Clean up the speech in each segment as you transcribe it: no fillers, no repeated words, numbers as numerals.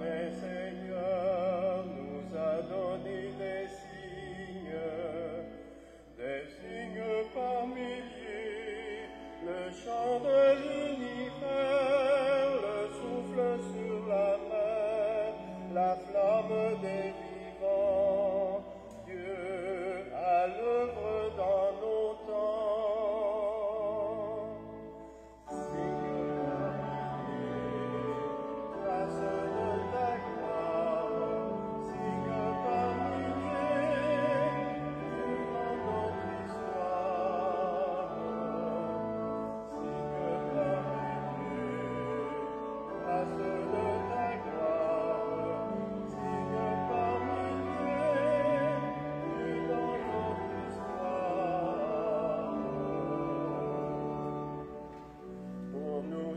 vrai Seigneur nous a donné des signes par milliers, le chant de l'univers, le souffle sur la mer, la flamme des vivants, Dieu à l'œuvre dans nos temps.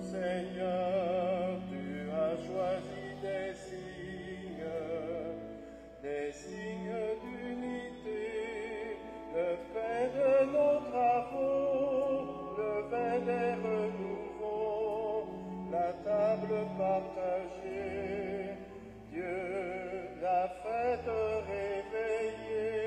Seigneur, tu as choisi des signes d'unité, le fait de nos travaux, le vin des renouveaux, la table partagée, Dieu, la fête réveillée.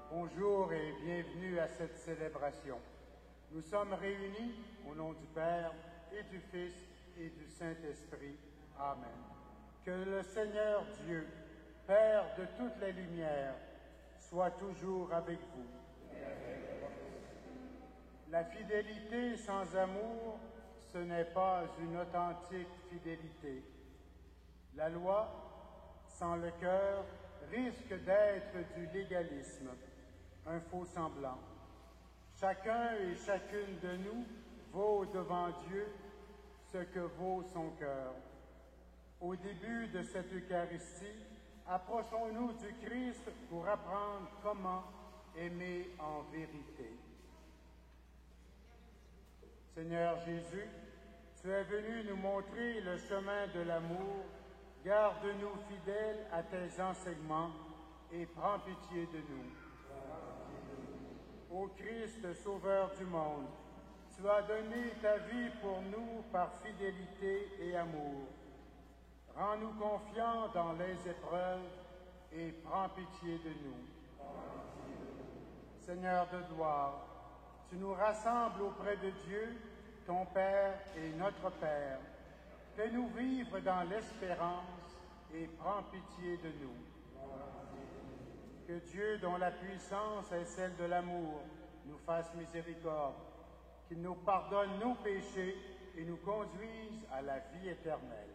Bonjour et bienvenue à cette célébration. Nous sommes réunis au nom du Père et du Fils et du Saint-Esprit. Amen. Que le Seigneur Dieu, Père de toutes les lumières, soit toujours avec vous. La fidélité sans amour, ce n'est pas une authentique fidélité. La loi sans le cœur risque d'être du légalisme, un faux semblant. Chacun et chacune de nous vaut devant Dieu ce que vaut son cœur. Au début de cette Eucharistie, approchons-nous du Christ pour apprendre comment aimer en vérité. Seigneur Jésus, tu es venu nous montrer le chemin de l'amour. Garde-nous fidèles à tes enseignements et prends pitié de nous. Ô Christ, Sauveur du monde, tu as donné ta vie pour nous par fidélité et amour. Rends-nous confiants dans les épreuves et prends pitié de nous. Seigneur de gloire, tu nous rassembles auprès de Dieu, ton Père et notre Père. Fais-nous vivre dans l'espérance et prends pitié de nous. Que Dieu, dont la puissance est celle de l'amour, nous fasse miséricorde, qu'il nous pardonne nos péchés et nous conduise à la vie éternelle.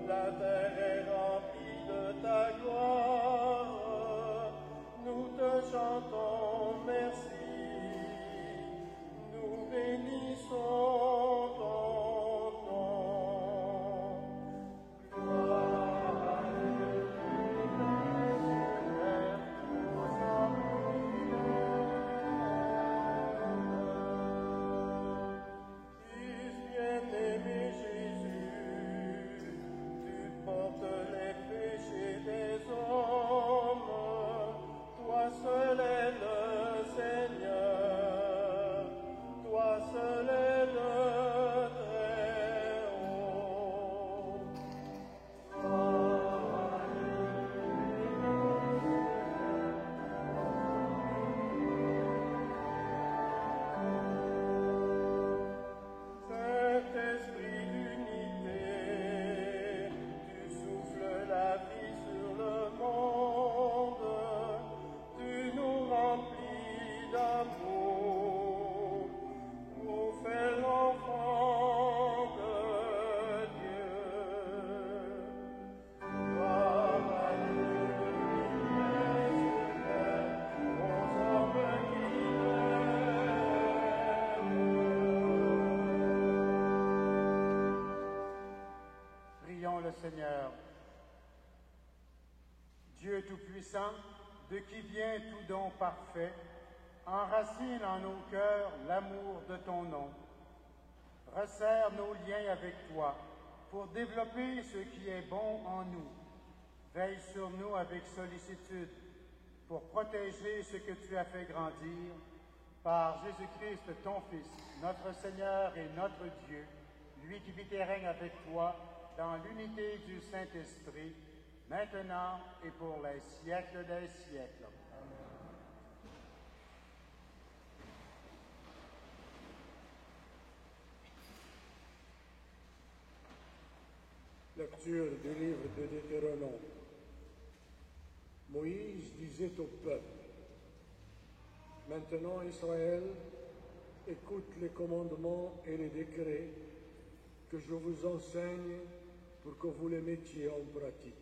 La terre est remplie de ta Seigneur. Dieu Tout-Puissant, de qui vient tout don parfait, enracine en nos cœurs l'amour de ton nom. Resserre nos liens avec toi pour développer ce qui est bon en nous. Veille sur nous avec sollicitude pour protéger ce que tu as fait grandir par Jésus-Christ, ton Fils, notre Seigneur et notre Dieu, lui qui vit et règne avec toi dans l'unité du Saint-Esprit, maintenant et pour les siècles des siècles. Lecture du livre de Deutéronome. Moïse disait au peuple: Maintenant, Israël, écoute les commandements et les décrets que je vous enseigne pour que vous les mettiez en pratique.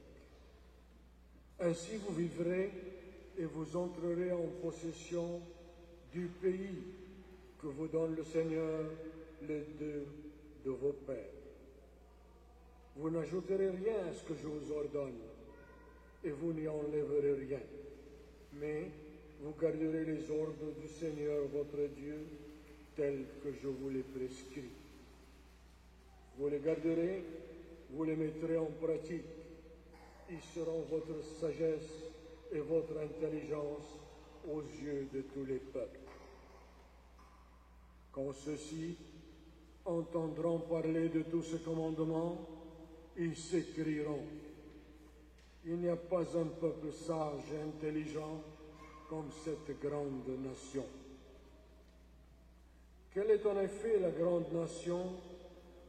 Ainsi vous vivrez et vous entrerez en possession du pays que vous donne le Seigneur, le Dieu de vos pères. Vous n'ajouterez rien à ce que je vous ordonne, et vous n'y enlèverez rien, mais vous garderez les ordres du Seigneur votre Dieu, tels que je vous les prescris. Vous les garderez, vous les mettrez en pratique. Ils seront votre sagesse et votre intelligence aux yeux de tous les peuples. Quand ceux-ci entendront parler de tous ces commandements, ils s'écrieront: Il n'y a pas un peuple sage et intelligent comme cette grande nation. Quelle est en effet la grande nation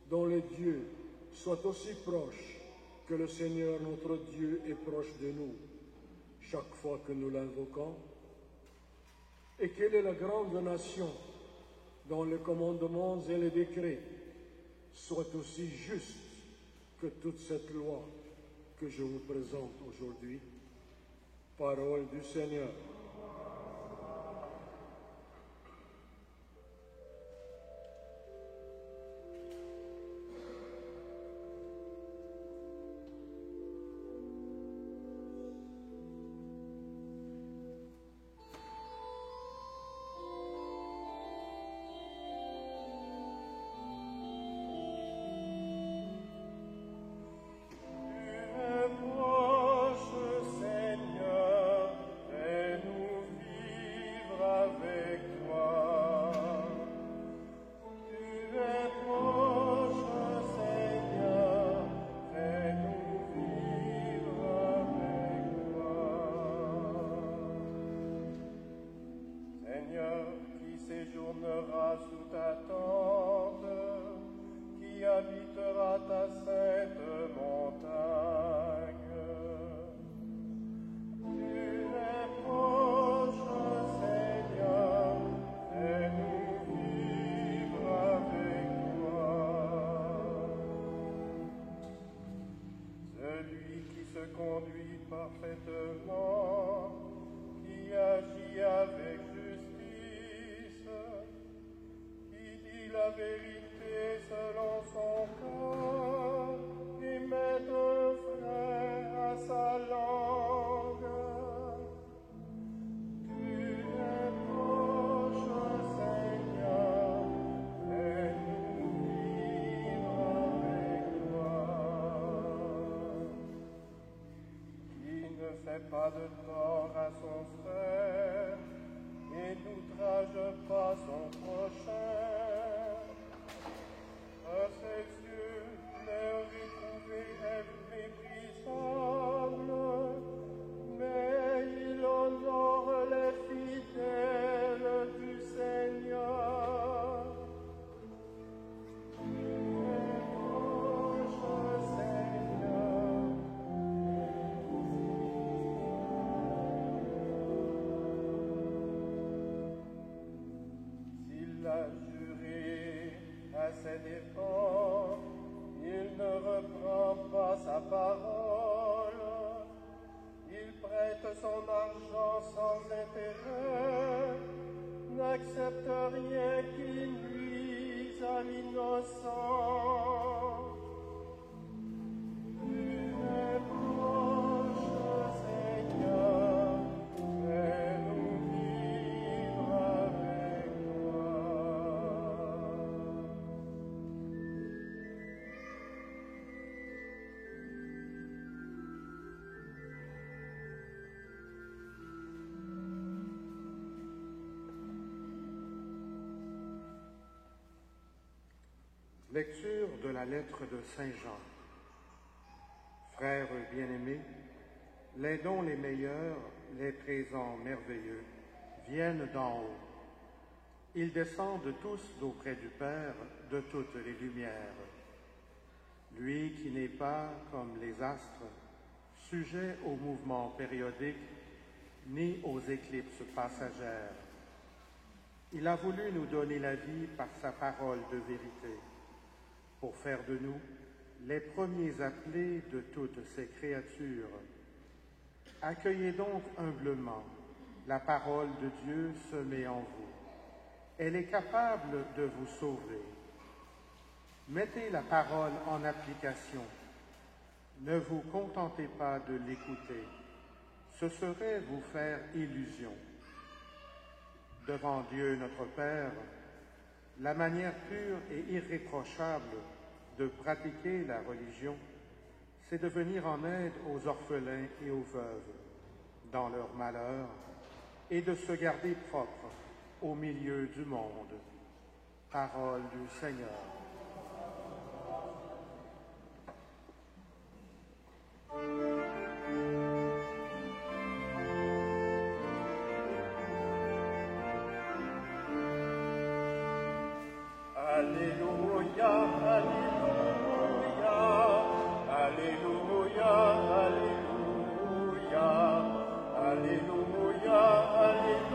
dont les dieux soient aussi proches que le Seigneur notre Dieu est proche de nous chaque fois que nous l'invoquons? Et quelle est la grande nation dont les commandements et les décrets soient aussi justes que toute cette loi que je vous présente aujourd'hui? Parole du Seigneur. Pas de tort à son frère et n'outrage pas son prochain. À ses yeux, l'air éprouvé est méprisable, mais il honore les fidèles du Seigneur. Ses dépens, il ne reprend pas sa parole, il prête son argent sans intérêt, n'accepte rien qui nuise à l'innocent. Lecture de la lettre de Saint Jean. Frères bien-aimés, les dons les meilleurs, les présents merveilleux, viennent d'en haut. Ils descendent tous d'auprès du Père de toutes les lumières. Lui qui n'est pas, comme les astres, sujet aux mouvements périodiques, ni aux éclipses passagères. Il a voulu nous donner la vie par sa parole de vérité, pour faire de nous les premiers appelés de toutes ces créatures. Accueillez donc humblement la parole de Dieu semée en vous. Elle est capable de vous sauver. Mettez la parole en application. Ne vous contentez pas de l'écouter. Ce serait vous faire illusion. Devant Dieu notre Père, la manière pure et irréprochable de pratiquer la religion, c'est de venir en aide aux orphelins et aux veuves dans leur malheur et de se garder propre au milieu du monde. Parole du Seigneur. Alléluia, Alléluia, Alléluia, Alléluia, Alléluia, Alléluia,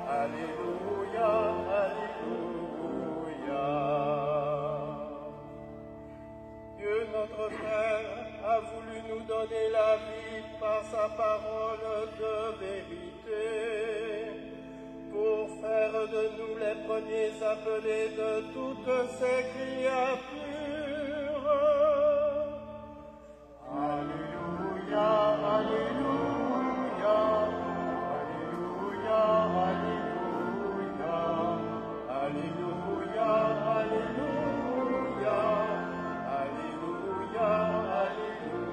Alléluia, Alléluia. Dieu notre Père a voulu nous donner la vie par sa parole de vérité, pour faire de nous les premiers appelés de toutes ces créatures. Alléluia, Alléluia, Alléluia, Alléluia, Alléluia, Alléluia, Alléluia, Alléluia.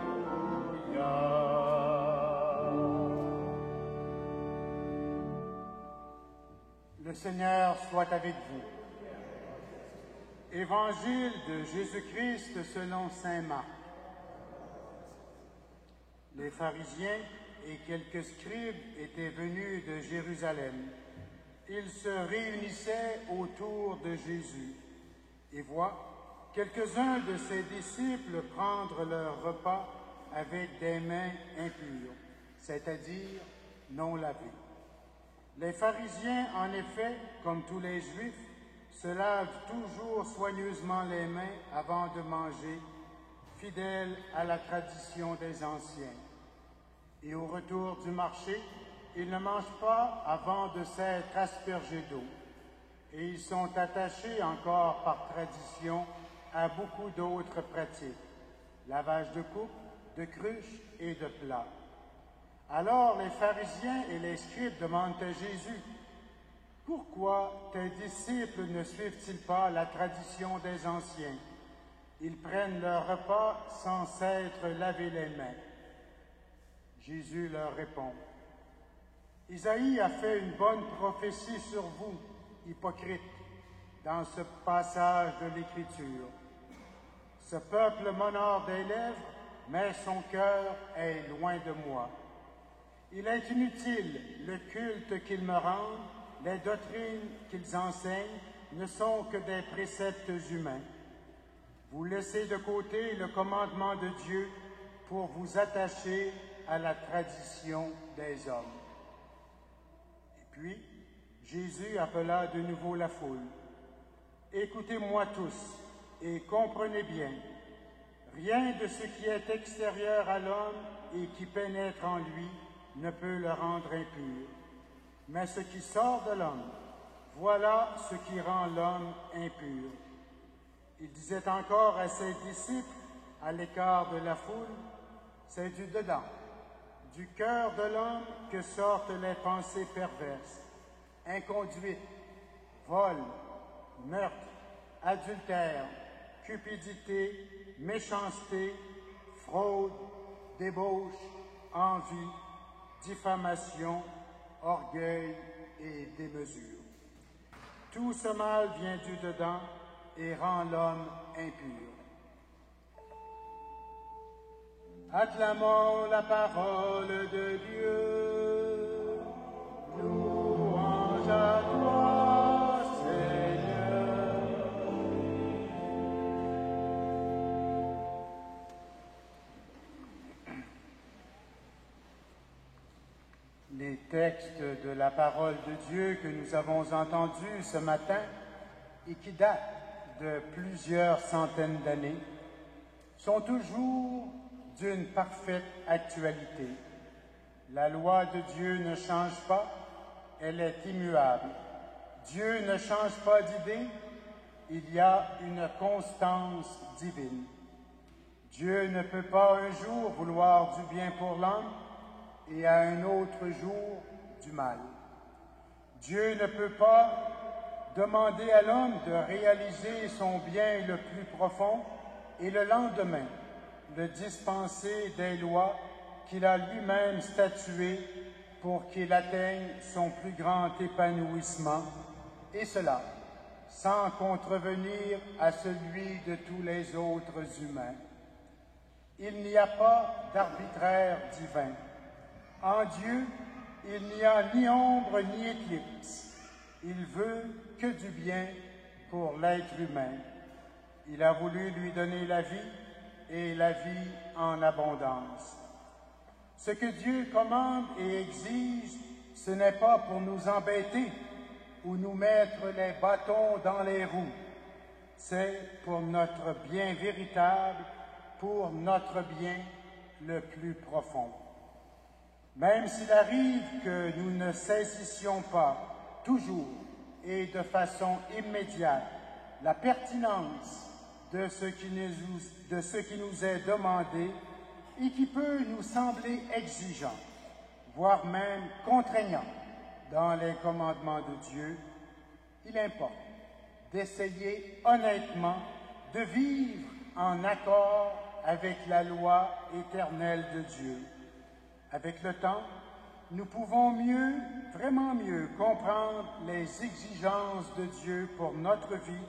Le Seigneur soit avec vous. Évangile de Jésus-Christ selon saint Marc. Les pharisiens et quelques scribes étaient venus de Jérusalem. Ils se réunissaient autour de Jésus et voient quelques-uns de ses disciples prendre leur repas avec des mains impures, c'est-à-dire non lavées. Les pharisiens, en effet, comme tous les Juifs, se lavent toujours soigneusement les mains avant de manger, fidèles à la tradition des anciens. Et au retour du marché, ils ne mangent pas avant de s'être aspergés d'eau. Et ils sont attachés encore par tradition à beaucoup d'autres pratiques, lavage de coupes, de cruches et de plats. Alors les pharisiens et les scribes demandent à Jésus, « Pourquoi tes disciples ne suivent-ils pas la tradition des anciens? Ils prennent leur repas sans s'être lavé les mains. » Jésus leur répond, « Isaïe a fait une bonne prophétie sur vous, hypocrites, dans ce passage de l'Écriture. Ce peuple m'honore des lèvres, mais son cœur est loin de moi. Il est inutile le culte qu'ils me rendent, les doctrines qu'ils enseignent ne sont que des préceptes humains. Vous laissez de côté le commandement de Dieu pour vous attacher à la tradition des hommes. » Et puis, Jésus appela de nouveau la foule. « Écoutez-moi tous et comprenez bien. Rien de ce qui est extérieur à l'homme et qui pénètre en lui ne peut le rendre impur. Mais ce qui sort de l'homme, voilà ce qui rend l'homme impur. » Il disait encore à ses disciples, à l'écart de la foule, « C'est du dedans, du cœur de l'homme que sortent les pensées perverses, inconduite, vol, meurtre, adultère, cupidité, méchanceté, fraude, débauche, envie, diffamation, orgueil et démesure. Tout ce mal vient du dedans et rend l'homme impur. Acclamons la parole de Dieu. Louange à toi, Seigneur. Les textes de la parole de Dieu que nous avons entendus ce matin et qui datent de plusieurs centaines d'années sont toujours d'une parfaite actualité. La loi de Dieu ne change pas, elle est immuable. Dieu ne change pas d'idée, il y a une constance divine. Dieu ne peut pas un jour vouloir du bien pour l'homme et à un autre jour du mal. Dieu ne peut pas demander à l'homme de réaliser son bien le plus profond et le lendemain le dispenser des lois qu'il a lui-même statuées pour qu'il atteigne son plus grand épanouissement, et cela sans contrevenir à celui de tous les autres humains. Il n'y a pas d'arbitraire divin. En Dieu, il n'y a ni ombre ni éclipse. Il veut que du bien pour l'être humain. Il a voulu lui donner la vie et la vie en abondance. Ce que Dieu commande et exige, ce n'est pas pour nous embêter ou nous mettre les bâtons dans les roues. C'est pour notre bien véritable, pour notre bien le plus profond. Même s'il arrive que nous ne cessissions pas, toujours et de façon immédiate, la pertinence de ce qui nous est demandé et qui peut nous sembler exigeant, voire même contraignant dans les commandements de Dieu, il importe d'essayer honnêtement de vivre en accord avec la loi éternelle de Dieu. Avec le temps, nous pouvons mieux, vraiment mieux, comprendre les exigences de Dieu pour notre vie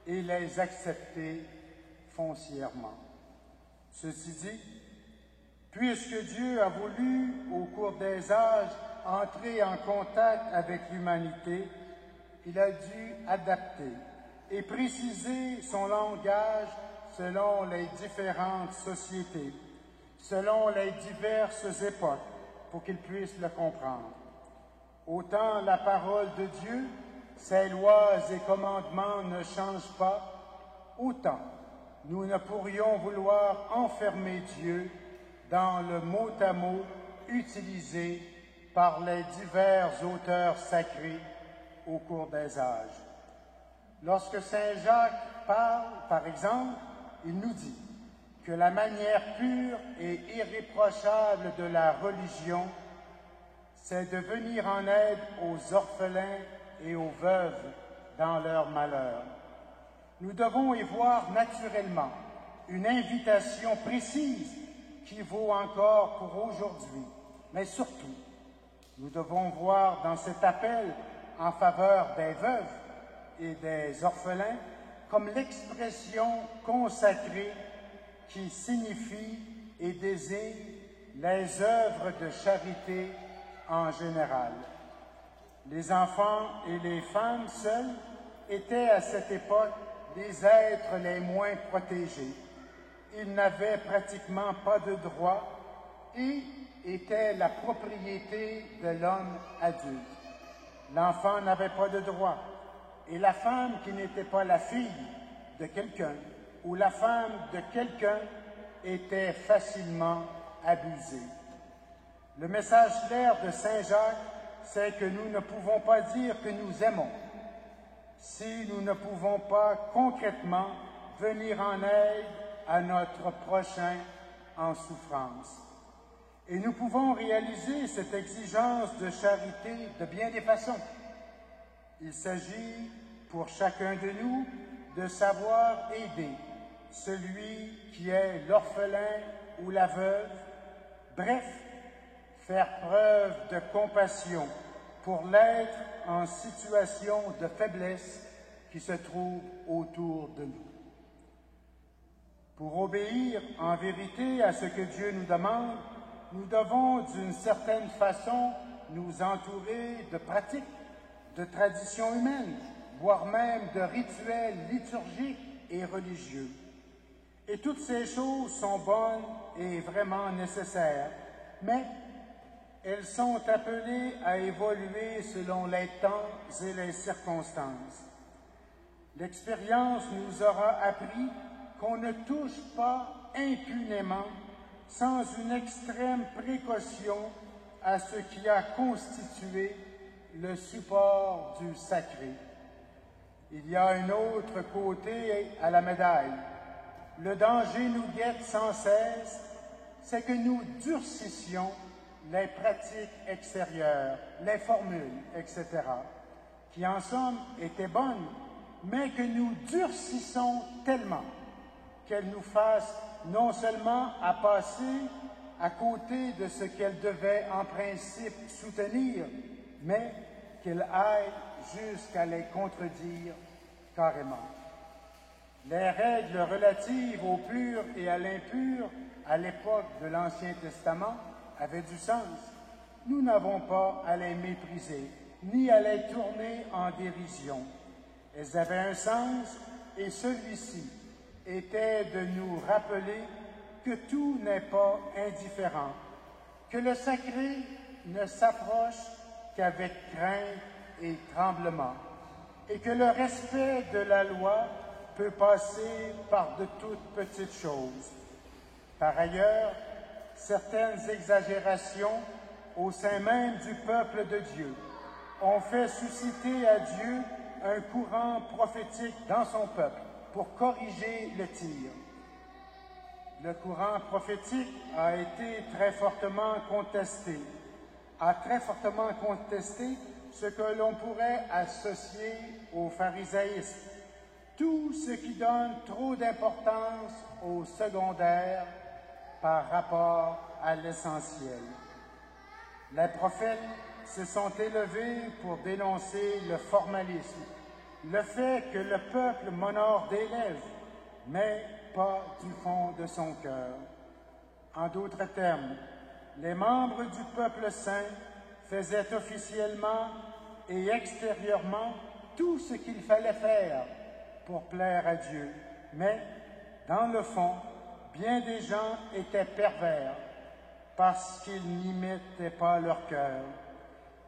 et les accepter foncièrement. Ceci dit, puisque Dieu a voulu, au cours des âges, entrer en contact avec l'humanité, il a dû adapter et préciser son langage selon les différentes sociétés, selon les diverses époques, pour qu'ils puissent le comprendre. Autant la parole de Dieu, ses lois et commandements ne changent pas, autant nous ne pourrions vouloir enfermer Dieu dans le mot à mot utilisé par les divers auteurs sacrés au cours des âges. Lorsque Saint Jacques parle, par exemple, il nous dit que la manière pure et irréprochable de la religion, c'est de venir en aide aux orphelins et aux veuves dans leur malheur. Nous devons y voir naturellement une invitation précise qui vaut encore pour aujourd'hui, mais surtout, nous devons voir dans cet appel en faveur des veuves et des orphelins comme l'expression consacrée qui signifie et désigne les œuvres de charité en général. Les enfants et les femmes seuls étaient à cette époque les êtres les moins protégés. Ils n'avaient pratiquement pas de droits et étaient la propriété de l'homme adulte. L'enfant n'avait pas de droits et la femme qui n'était pas la fille de quelqu'un ou la femme de quelqu'un était facilement abusée. Le message clair de Saint Jacques, c'est que nous ne pouvons pas dire que nous aimons si nous ne pouvons pas concrètement venir en aide à notre prochain en souffrance. Et nous pouvons réaliser cette exigence de charité de bien des façons. Il s'agit pour chacun de nous de savoir aider celui qui est l'orphelin ou la veuve, bref, faire preuve de compassion pour l'être en situation de faiblesse qui se trouvent autour de nous. Pour obéir en vérité à ce que Dieu nous demande, nous devons d'une certaine façon nous entourer de pratiques, de traditions humaines, voire même de rituels liturgiques et religieux. Et toutes ces choses sont bonnes et vraiment nécessaires, mais elles sont appelées à évoluer selon les temps et les circonstances. L'expérience nous aura appris qu'on ne touche pas impunément, sans une extrême précaution, à ce qui a constitué le support du sacré. Il y a un autre côté à la médaille. Le danger nous guette sans cesse, c'est que nous durcissions les pratiques extérieures, les formules, etc., qui en somme étaient bonnes, mais que nous durcissons tellement qu'elles nous fassent non seulement à passer à côté de ce qu'elles devaient en principe soutenir, mais qu'elles aillent jusqu'à les contredire carrément. Les règles relatives au pur et à l'impur à l'époque de l'Ancien Testament avaient du sens. Nous n'avons pas à les mépriser, ni à les tourner en dérision. Elles avaient un sens, et celui-ci était de nous rappeler que tout n'est pas indifférent, que le sacré ne s'approche qu'avec crainte et tremblement, et que le respect de la loi peut passer par de toutes petites choses. Par ailleurs, certaines exagérations au sein même du peuple de Dieu ont fait susciter à Dieu un courant prophétique dans son peuple pour corriger le tir. Le courant prophétique a été très fortement contesté, ce que l'on pourrait associer au pharisaïsme, tout ce qui donne trop d'importance au secondaire par rapport à l'essentiel. Les prophètes se sont élevés pour dénoncer le formalisme, le fait que le peuple m'honore des lèvres, mais pas du fond de son cœur. En d'autres termes, les membres du peuple saint faisaient officiellement et extérieurement tout ce qu'il fallait faire pour plaire à Dieu, mais dans le fond, bien des gens étaient pervers parce qu'ils n'y mettaient pas leur cœur.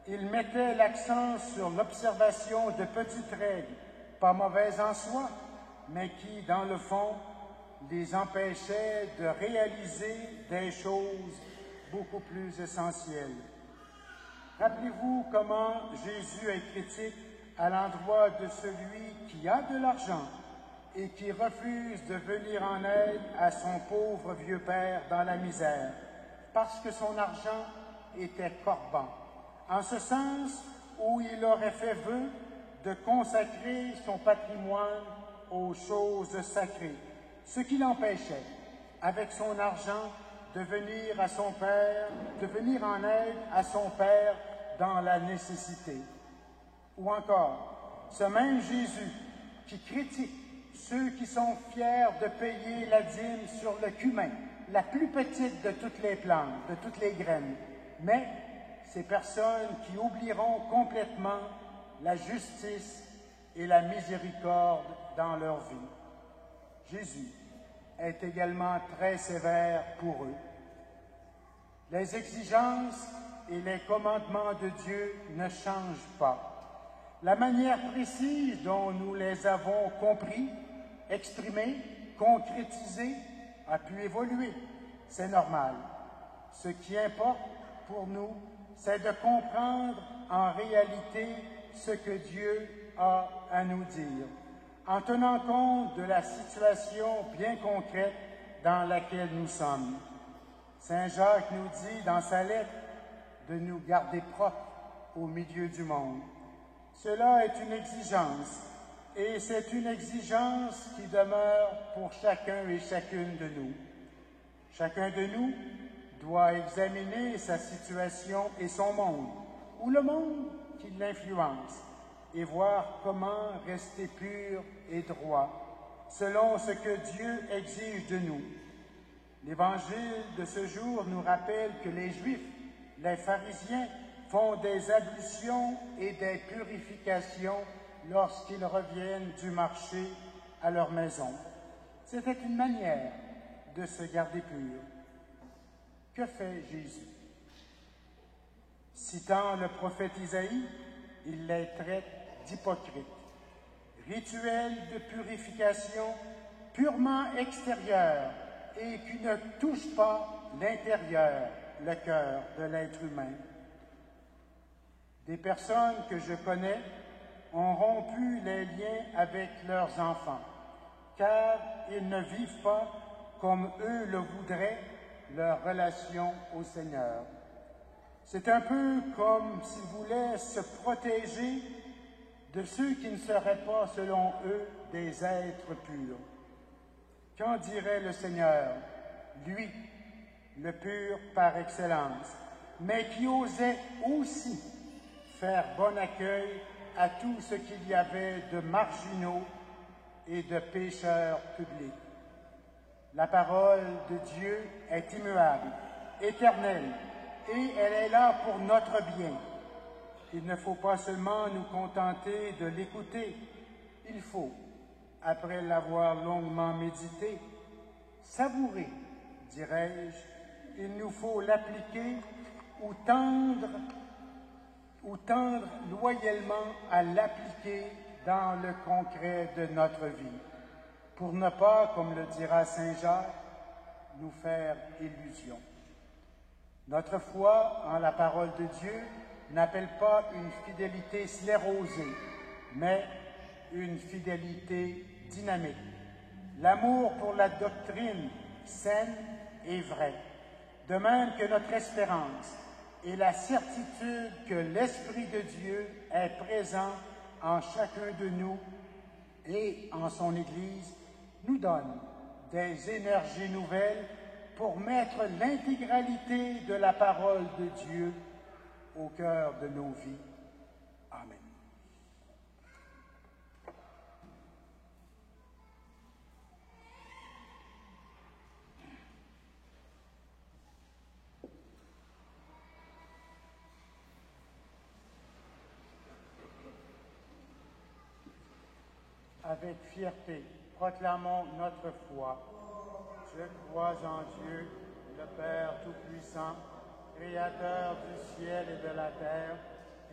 Ils mettaient l'accent sur l'observation de petites règles, pas mauvaises en soi, mais qui, dans le fond, les empêchaient de réaliser des choses beaucoup plus essentielles. Rappelez-vous comment Jésus est critique à l'endroit de celui qui a de l'argent et qui refuse de venir en aide à son pauvre vieux père dans la misère, parce que son argent était corban, en ce sens où il aurait fait vœu de consacrer son patrimoine aux choses sacrées, ce qui l'empêchait, avec son argent, de venir en aide à son père dans la nécessité. Ou encore, ce même Jésus qui critique ceux qui sont fiers de payer la dîme sur le cumin, la plus petite de toutes les plantes, de toutes les graines, mais ces personnes qui oublieront complètement la justice et la miséricorde dans leur vie. Jésus est également très sévère pour eux. Les exigences et les commandements de Dieu ne changent pas. La manière précise dont nous les avons compris, exprimés, concrétisés, a pu évoluer. C'est normal. Ce qui importe pour nous, c'est de comprendre en réalité ce que Dieu a à nous dire, en tenant compte de la situation bien concrète dans laquelle nous sommes. Saint Jacques nous dit dans sa lettre de nous garder propres au milieu du monde. Cela est une exigence, et c'est une exigence qui demeure pour chacun et chacune de nous. Chacun de nous doit examiner sa situation et son monde, ou le monde qui l'influence, et voir comment rester pur et droit, selon ce que Dieu exige de nous. L'Évangile de ce jour nous rappelle que les Juifs, les pharisiens, font des ablutions et des purifications lorsqu'ils reviennent du marché à leur maison. C'était une manière de se garder pur. Que fait Jésus? Citant le prophète Isaïe, il les traite d'hypocrites. Rituel de purification purement extérieur et qui ne touche pas l'intérieur, le cœur de l'être humain. Des personnes que je connais ont rompu les liens avec leurs enfants, car ils ne vivent pas comme eux le voudraient leur relation au Seigneur. C'est un peu comme s'ils voulaient se protéger de ceux qui ne seraient pas, selon eux, des êtres purs. Qu'en dirait le Seigneur, lui, le pur par excellence, mais qui osait aussi faire bon accueil à tout ce qu'il y avait de marginaux et de pécheurs publics. La parole de Dieu est immuable, éternelle, et elle est là pour notre bien. Il ne faut pas seulement nous contenter de l'écouter, il faut, après l'avoir longuement médité, savourer, dirais-je, il nous faut l'appliquer ou tendre loyalement à l'appliquer dans le concret de notre vie, pour ne pas, comme le dira Saint Jacques, nous faire illusion. Notre foi en la parole de Dieu n'appelle pas une fidélité sclérosée, mais une fidélité dynamique. L'amour pour la doctrine saine et vraie, de même que notre espérance et la certitude que l'Esprit de Dieu est présent en chacun de nous et en son Église, nous donne des énergies nouvelles pour mettre l'intégralité de la parole de Dieu au cœur de nos vies. Amen. Avec fierté, proclamons notre foi. Je crois en Dieu, le Père Tout-Puissant, Créateur du ciel et de la terre,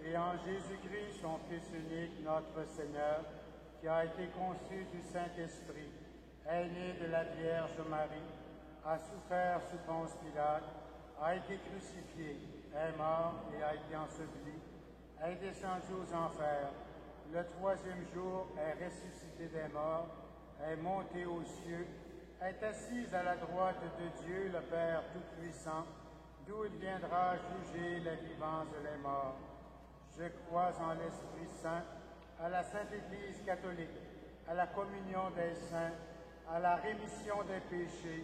et en Jésus-Christ, son Fils unique, notre Seigneur, qui a été conçu du Saint-Esprit, est né de la Vierge Marie, a souffert sous Ponce Pilate, a été crucifié, est mort et a été enseveli, est descendu aux enfers. Le troisième jour est ressuscité des morts, est monté aux cieux, est assis à la droite de Dieu, le Père Tout-Puissant, d'où il viendra juger les vivants et les morts. Je crois en l'Esprit Saint, à la Sainte Église catholique, à la communion des saints, à la rémission des péchés,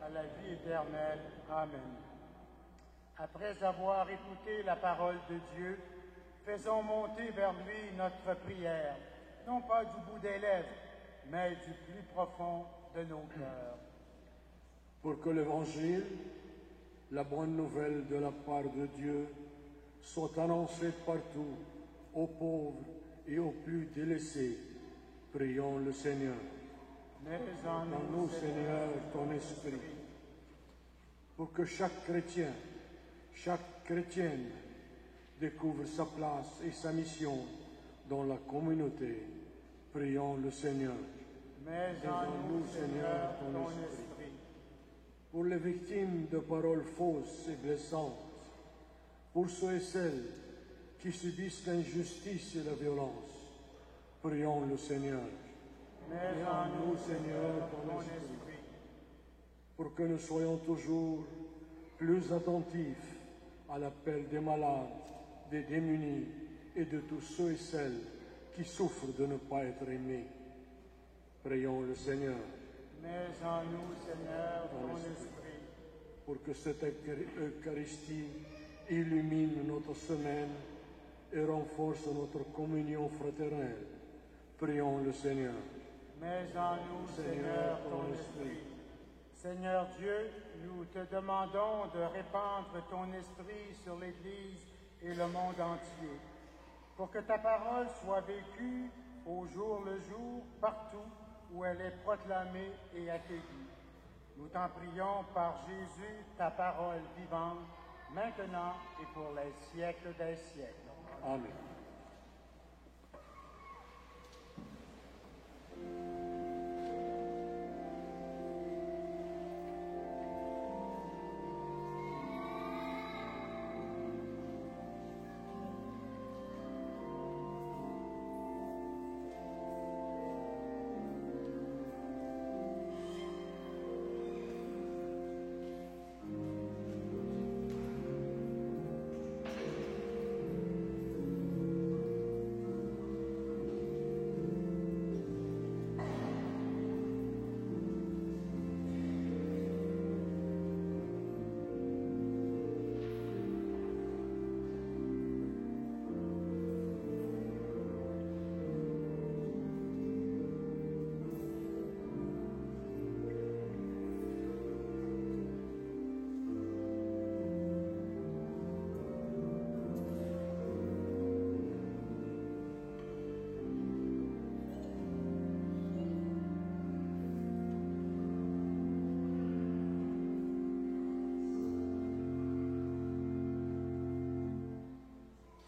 à la vie éternelle. Amen. Après avoir écouté la parole de Dieu, faisons monter vers lui notre prière, non pas du bout des lèvres, mais du plus profond de nos cœurs. Pour que l'Évangile, la bonne nouvelle de la part de Dieu, soit annoncée partout, aux pauvres et aux plus délaissés, prions le Seigneur. Mais en nous, Seigneur, ton Esprit, pour que chaque chrétien, chaque chrétienne découvre sa place et sa mission dans la communauté. Prions le Seigneur. Mais en nous, Seigneur, ton Esprit. Pour les victimes de paroles fausses et blessantes, pour ceux et celles qui subissent l'injustice et la violence, prions le Seigneur. Mais en nous, Seigneur, ton Esprit. Pour que nous soyons toujours plus attentifs à l'appel des malades, des démunis et de tous ceux et celles qui souffrent de ne pas être aimés. Prions le Seigneur. Mais en nous, Seigneur, ton Esprit. Pour que cette Eucharistie illumine notre semaine et renforce notre communion fraternelle. Prions le Seigneur. Mets en nous, Seigneur, ton esprit. Seigneur Dieu, nous te demandons de répandre ton esprit sur l'Église et le monde entier, pour que ta parole soit vécue au jour le jour, partout où elle est proclamée et accueillie. Nous t'en prions par Jésus, ta parole vivante, maintenant et pour les siècles des siècles. Amen.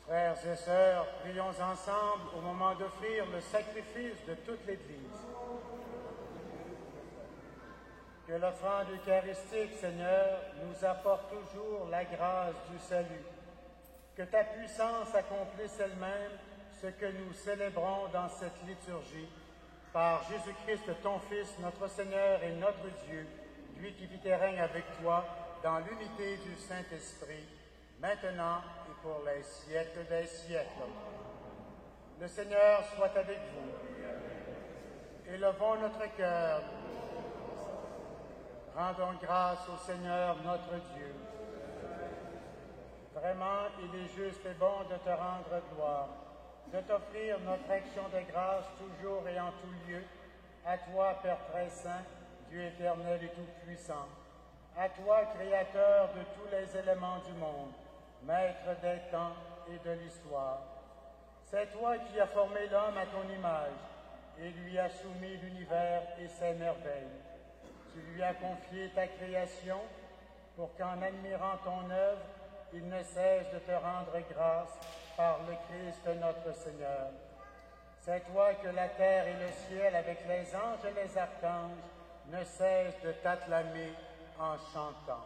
Frères et sœurs, prions ensemble au moment d'offrir le sacrifice de toute l'Église. Que l'offrande eucharistique, Seigneur, nous apporte toujours la grâce du salut. Que ta puissance accomplisse elle-même ce que nous célébrons dans cette liturgie. Par Jésus-Christ, ton Fils, notre Seigneur et notre Dieu, lui qui vit et règne avec toi dans l'unité du Saint-Esprit, maintenant et pour les siècles des siècles. Le Seigneur soit avec vous. Élevons notre cœur. Rendons grâce au Seigneur notre Dieu. Vraiment, il est juste et bon de te rendre gloire, de t'offrir notre action de grâce toujours et en tout lieu, à toi, Père très saint, Dieu éternel et tout-puissant, à toi, Créateur de tous les éléments du monde, Maître des temps et de l'histoire. C'est toi qui as formé l'homme à ton image et lui as soumis l'univers et ses merveilles. Tu lui as confié ta création pour qu'en admirant ton œuvre, il ne cesse de te rendre grâce par le Christ notre Seigneur. C'est toi que la terre et le ciel, avec les anges et les archanges, ne cessent de t'acclamer en chantant.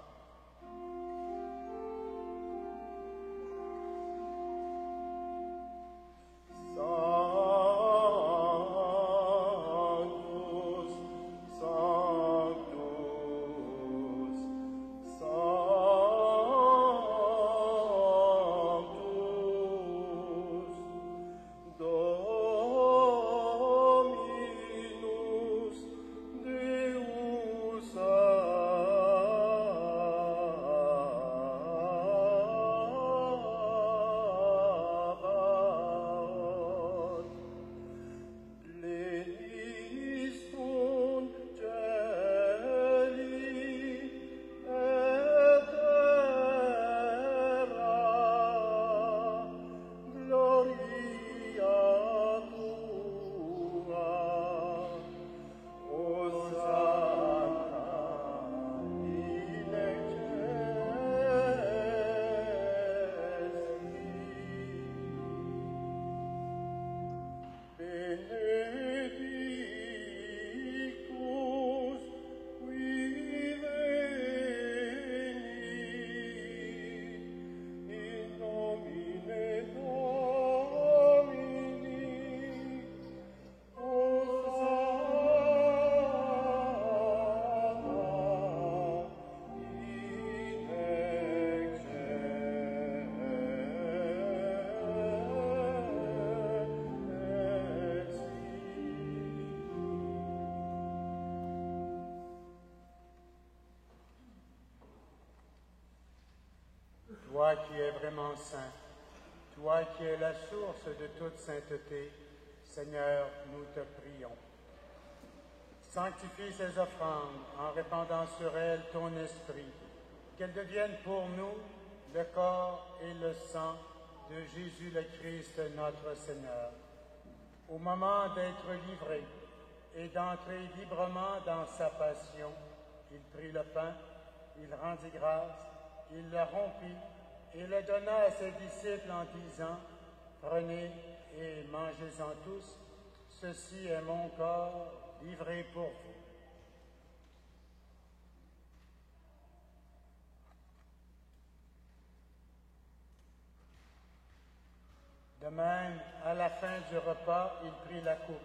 Toi qui es vraiment saint, Toi qui es la source de toute sainteté, Seigneur, nous te prions. Sanctifie ces offrandes en répandant sur elles ton esprit, qu'elles deviennent pour nous le corps et le sang de Jésus le Christ, notre Seigneur. Au moment d'être livré et d'entrer librement dans sa passion, il prit le pain, il rendit grâce, il le rompit et le donna à ses disciples en disant, « Prenez et mangez-en tous, ceci est mon corps livré pour vous. » De même, à la fin du repas, il prit la coupe.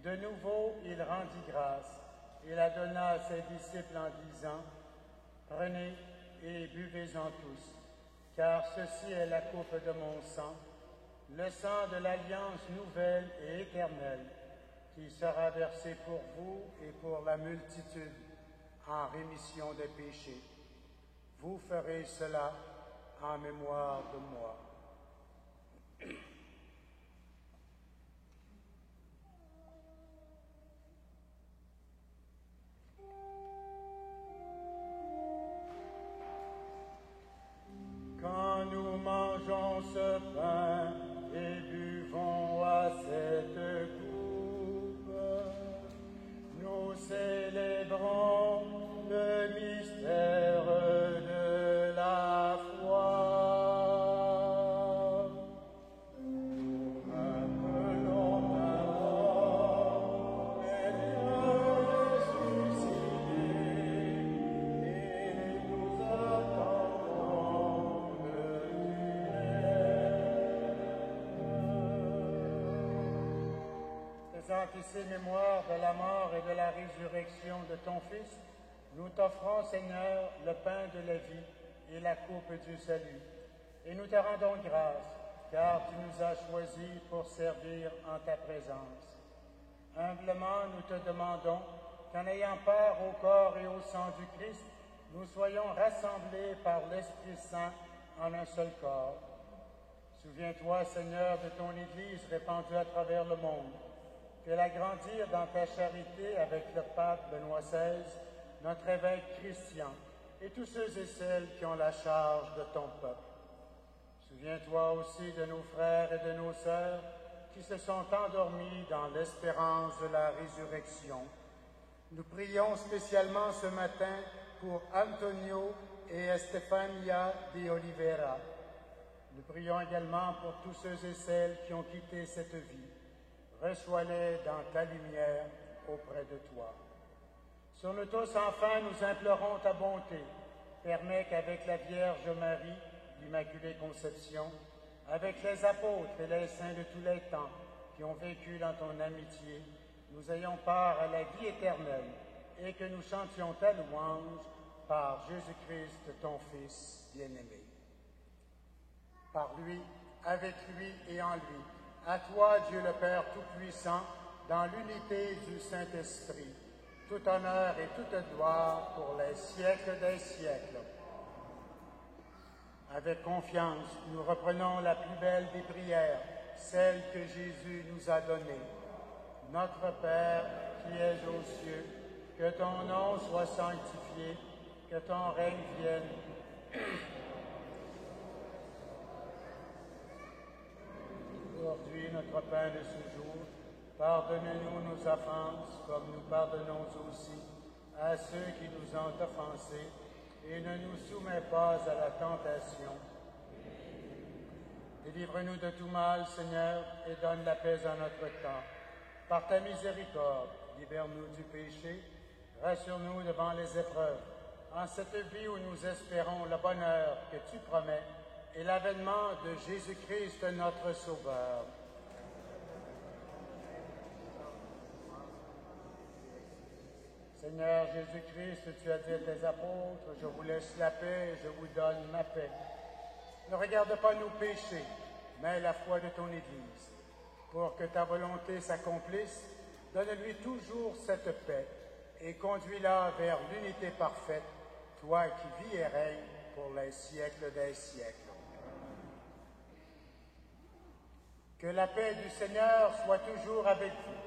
De nouveau, il rendit grâce et la donna à ses disciples en disant, « Prenez et buvez-en tous, car ceci est la coupe de mon sang, le sang de l'alliance nouvelle et éternelle, qui sera versé pour vous et pour la multitude en rémission des péchés. Vous ferez cela en mémoire de moi. » Quand nous mangeons ce pain et buvons à cette coupe, nous célébrons le mystère de la foi. Nous appelons ta mort et ressuscité, et nous attendons que faisant ici mémoire de la mort et de la résurrection de ton Fils, nous t'offrons, Seigneur, le pain de la vie et la coupe du salut. Et nous te rendons grâce, car tu nous as choisis pour servir en ta présence. Humblement, nous te demandons qu'en ayant part au corps et au sang du Christ, nous soyons rassemblés par l'Esprit Saint en un seul corps. Souviens-toi, Seigneur, de ton Église répandue à travers le monde. Fais-la grandir dans ta charité avec le pape Benoît XVI, notre évêque Christian, et tous ceux et celles qui ont la charge de ton peuple. Souviens-toi aussi de nos frères et de nos sœurs qui se sont endormis dans l'espérance de la résurrection. Nous prions spécialement ce matin pour Antonio et Estefania de Oliveira. Nous prions également pour tous ceux et celles qui ont quitté cette vie. Reçois-les dans ta lumière auprès de toi. Sur nous tous, enfin, nous implorons ta bonté. Permets qu'avec la Vierge Marie, l'Immaculée Conception, avec les apôtres et les saints de tous les temps qui ont vécu dans ton amitié, nous ayons part à la vie éternelle et que nous chantions ta louange par Jésus-Christ, ton Fils bien-aimé. Par lui, avec lui et en lui, à toi, Dieu le Père Tout-Puissant, dans l'unité du Saint-Esprit, tout honneur et toute gloire pour les siècles des siècles. Avec confiance, nous reprenons la plus belle des prières, celle que Jésus nous a donnée. Notre Père qui es aux cieux, que ton nom soit sanctifié, que ton règne vienne. Aujourd'hui, notre pain de ce jour, pardonne-nous nos offenses, comme nous pardonnons aussi à ceux qui nous ont offensés, et ne nous soumets pas à la tentation. Délivre-nous de tout mal, Seigneur, et donne la paix à notre temps. Par ta miséricorde, libère-nous du péché, rassure-nous devant les épreuves, en cette vie où nous espérons le bonheur que tu promets, et l'avènement de Jésus-Christ, notre Sauveur. Seigneur Jésus-Christ, tu as dit à tes apôtres, je vous laisse la paix, je vous donne ma paix. Ne regarde pas nos péchés, mais la foi de ton Église. Pour que ta volonté s'accomplisse, donne-lui toujours cette paix et conduis-la vers l'unité parfaite, toi qui vis et règnes pour les siècles des siècles. Que la paix du Seigneur soit toujours avec vous.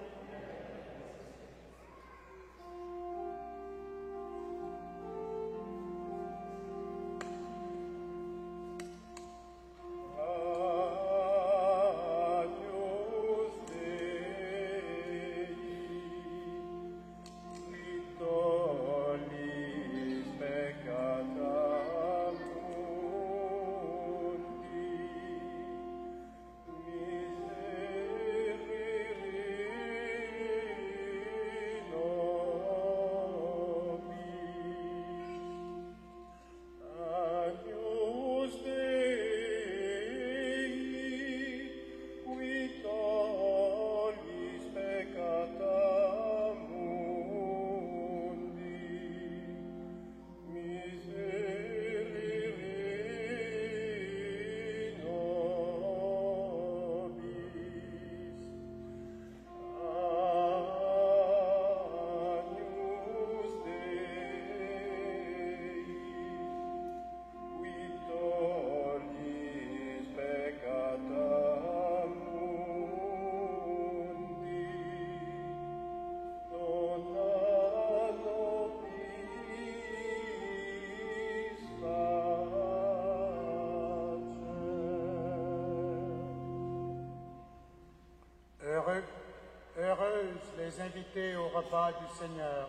Heureuses les invités au repas du Seigneur.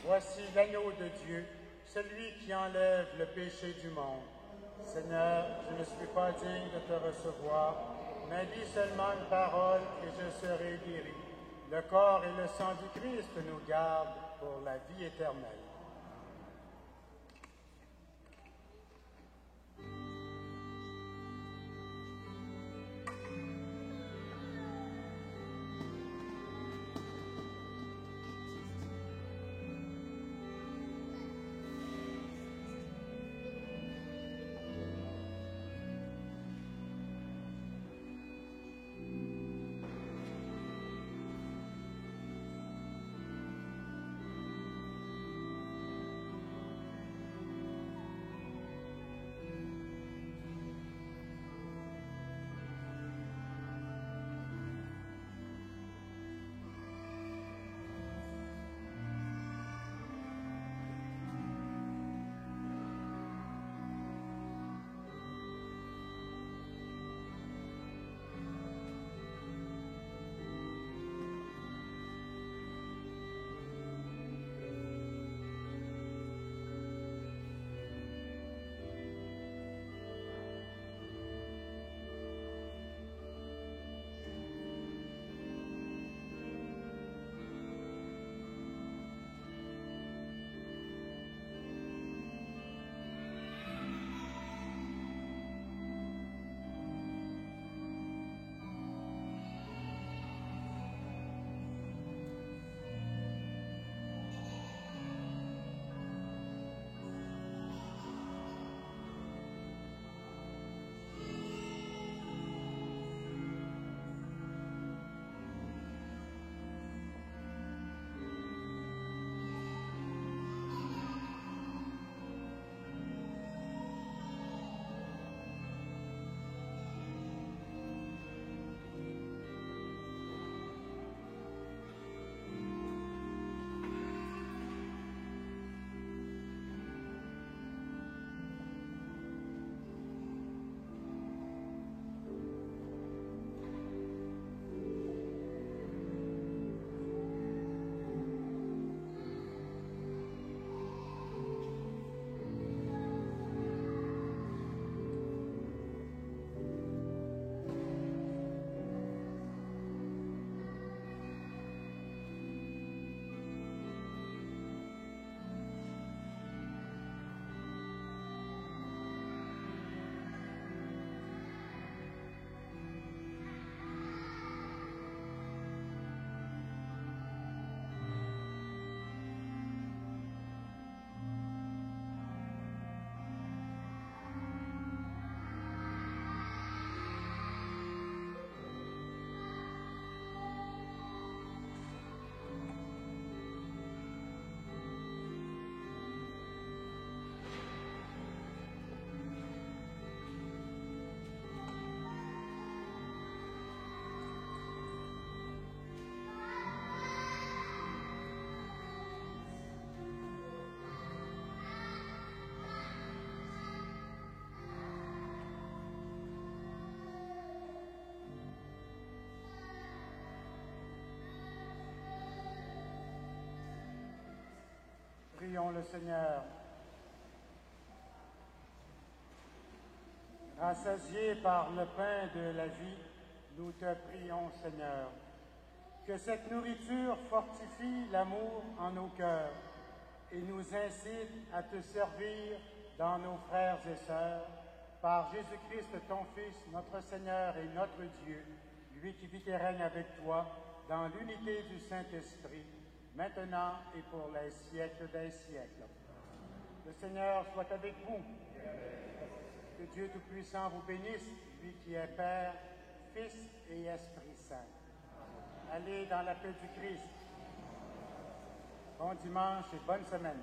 Voici l'agneau de Dieu, celui qui enlève le péché du monde. Seigneur, je ne suis pas digne de te recevoir, mais dis seulement une parole et je serai guéri. Le corps et le sang du Christ nous gardent pour la vie éternelle. prions le Seigneur. Rassasiés par le pain de la vie, nous te prions, Seigneur. Que cette nourriture fortifie l'amour en nos cœurs et nous incite à te servir dans nos frères et sœurs, par Jésus-Christ, ton Fils, notre Seigneur et notre Dieu, lui qui vit et règne avec toi dans l'unité du Saint-Esprit, maintenant et pour les siècles des siècles. Le Seigneur soit avec vous. Que Dieu Tout-Puissant vous bénisse, lui qui est Père, Fils et Esprit Saint. Allez dans la paix du Christ. Bon dimanche et bonne semaine.